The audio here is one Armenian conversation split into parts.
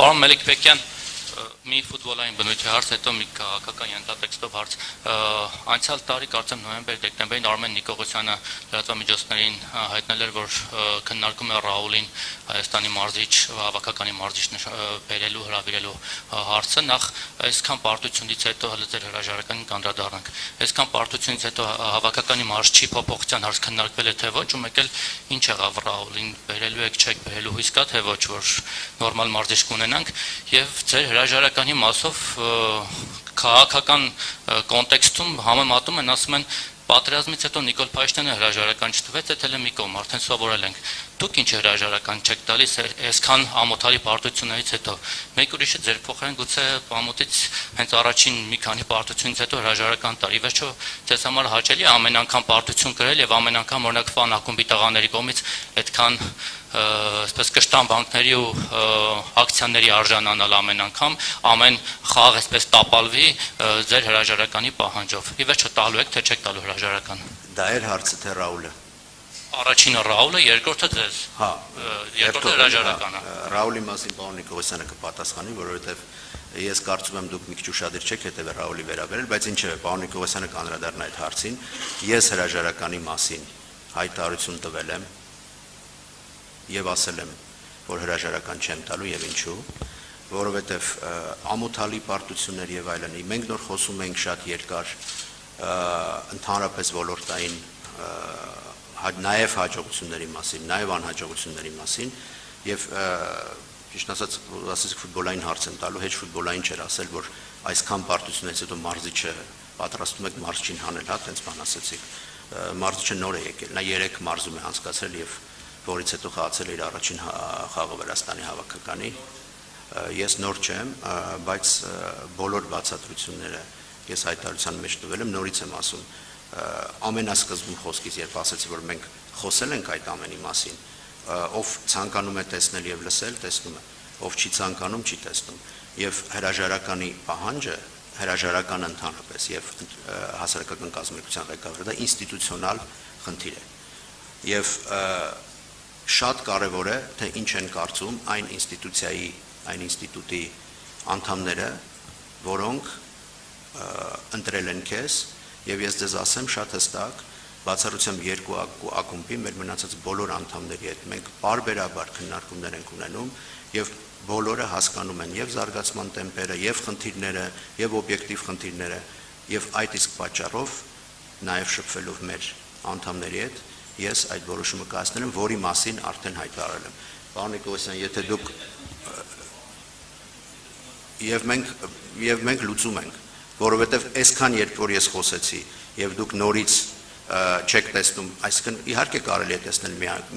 Պարոն Մելիքբեկյան, մի ֆուտբոլային բնույթի հարց, հետո մի քաղաքական ենթատեքստով հարց։ Անցյալ տարի կարծեմ նոյեմբեր-դեկտեմբերին Արմեն Նիկողոսյանը լրատվամիջոցներին հայտնել էր, որ քննարկում է Ռաուլին Հայաստանի մարզիչ, հավաքականի մարզիչ բերելու, հրավիրելու հարցը։ Նախ այսքան պարտությունից հետո հələ ձեր հրաժարականին կանդրադառնանք։ Այսքան պարտությունից հետո հավաքականի մարզչի փոփոխության հարց քննարկվել է թե ոչ, ու մեկ էլ ինչ եղավ Ռաուլին բերելու եք, չեք բերելու հույս կա թե ոչ, որ նորմալ մարզիչ կունենանք, եւ ձեր հրաժարականի մասով քաղաքական կոնտեքստում համեմատում են, ասում են պատերազմից հետո Նիկոլ Փաշինյանը հրաժարական չտվեց, դա էլ մի կողմ, արդեն սովորել ենք։ Դուք ինչ հրաժարական չեք տալիս այսքան ամոթալի պարտություններից հետո։ Մեկ ուրիշը ձեր փոխարեն գուցե ամոթից հենց առաջին մի քանի պարտությունից հետո հրաժարական տար։ Ի վերջո ձեզ համար հաճելի է ամեն անգամ պարտություն կրել եւ ամեն անգամ օրինակ ֆան ակումբի տղաների կողմից այդքան այսպես կշտան բանկների ու ակցիաների արժանանալ ամեն անգամ, ամեն խաղ այսպես տապալվի ձեր հրաժարականի պահանջով։ Ի վերջո տալու եք թե չեք տալու հրաժարական։ Դա էր հարցը թե Ռաուլը։ Առաջինը Ռաուլը, երկրորդը ձեզ։ Հա, երկրորդը հրաժարականը։ Ռաուլի մասին պարոն Նիկողոսյանը կպատասխանի, որովհետև ես կարծում եմ դուք մի քիչ ուշադիր չեք հետևել Ռաուլի վերաբերել, բայց ինչևէ պարոն Նիկողոսյանը կանդրադառնա այդ հարցին։ Ես հրաժարականի մասին հայտարարություն տվել եմ եւ ասել եմ, որ հրաժարական չեմ տալու եւ ինչու, որովհետեւ ամոթալի պարտություններ եւ այլն։ Մենք նոր խոսում ենք շատ երկար ընդհանրապես ոլորտային նաեւ հաջողությունների մասին, նաեւ անհաջողությունների մասին եւ ճիշտ ասած, ասեցիք ֆուտբոլային հարց եմ տալու, հեչ ֆուտբոլային չէր ասել, որ այսքան պարտություններից հետո մարզիչը պատրաստում եք մարզչին հանել, հա, տենց բան ասեցիք։ Մարզիչը նոր է եկել, նա 3 մարզում է անցկացրել եւ որից հետո խաղացել իր առաջին խաղը Վրաստանի հավաքականի։ Ես նոր չեմ, բայց բոլոր բացատրությունները ես հայտարարության մեջ տվել եմ, նորից եմ ասում, ամենասկզբում խոսքից երբ ասեցի, որ մենք խոսել ենք այդ ամենի մասին, ով ցանկանում է տեսնել եւ լսել, տեսնում է, ով չի ցանկանում, չի տեսնում, եւ հրաժարականի պահանջը, հրաժարական ընդհանրապես եւ հասարակական կազմակերպության ղեկավարը դա ինստիտուցիոնալ խնդիր է։ Եվ շատ կարևոր է, թե ինչ են կարծում այն ինստիտուցիայի, այն ինստիտուտի անդամները, որոնք ընտրել են քեզ, եւ ես ձեզ ասեմ շատ հստակ, բացառությամբ 2 ակումբի մեր մնացած բոլոր անդամների հետ մենք բարբերաբար քննարկումներ ենք ունենում եւ բոլորը հասկանում են եւ զարգացման տեմպերը, եւ խնդիրները, եւ օբյեկտիվ խնդիրները, եւ այդ իսկ պատճառով նաեւ շփվելով մեր անդամների հետ ես այդ որոշումը կայացնել եմ, որի մասին արդեն հայտարարել եմ։ Պարոն Նիկողոսյան, եթե դուք եւ մենք լուծում ենք, որովհետեւ այսքան երբ որ ես խոսեցի եւ դուք նորից չեք տեսնում, այսինքն իհարկե կարելի է տեսնել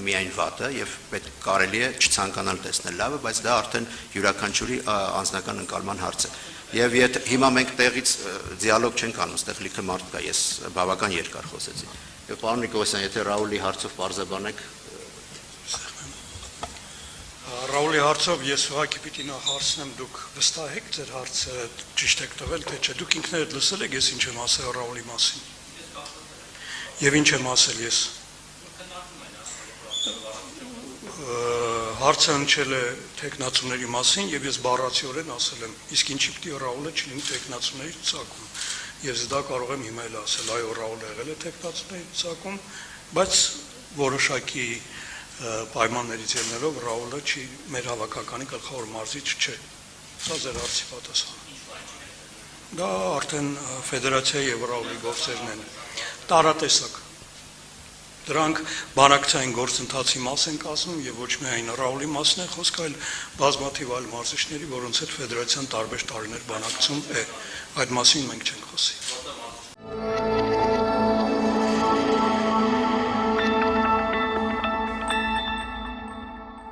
միայն վատը եւ պետք կարելի է չցանկանալ տեսնել լավը, բայց դա արդեն յուրաքանչյուրի անձնական ընկալման հարց է։ Եվ եթե հիմա մենք տեղից դիալոգ չենք անում, այստեղ լիքը մարդ կա, ես բավական երկար խոսեցի։ Եվ պարոն Նիկողոսյան, եթե Ռաուլի հարցով պարզաբանեք։ Ռաուլի հարցով ես ուղղակի պիտի նախ հարցնեմ, դուք վստահ եք ձեր հարցը ճիշտ եք տվել, թե չէ, դուք ինքներդ լսել եք ես ինչ եմ ասել Ռաուլի մասին։ Եվ ինչ եմ ասել ես։ Հարցը հնչել է տեխնացուների մասին եւ ես բառացիորեն ասել եմ, իսկ ինչի պիտի Ռաուլը չլինի տեխնացուների ցուցակում։ Ես դա կարող եմ հիմա էլ ասել, այո, Ռաուլը եղել է տեխնացուների ցուցակում, բայց որոշակի պայմաններից ելնելով Ռաուլը չի մեր հավաքականի գլխավոր մարզիչ չէ։ Սա ձեր հարցի պատասխանը։ Դա արդեն ֆեդերացիայի եւ Ռաուլի գործերն են տարատեսակ։ Դրանք բանակցային գործընթացի մաս են կազմում եւ ոչ միայն Ռաուլի մասն է խոսքը, այլ բազմաթիվ այլ մարզիչների, որոնց հետ ֆեդերացիան տարբեր տարիներ բանակցում է։ Այդ մասին մենք չենք խոսի։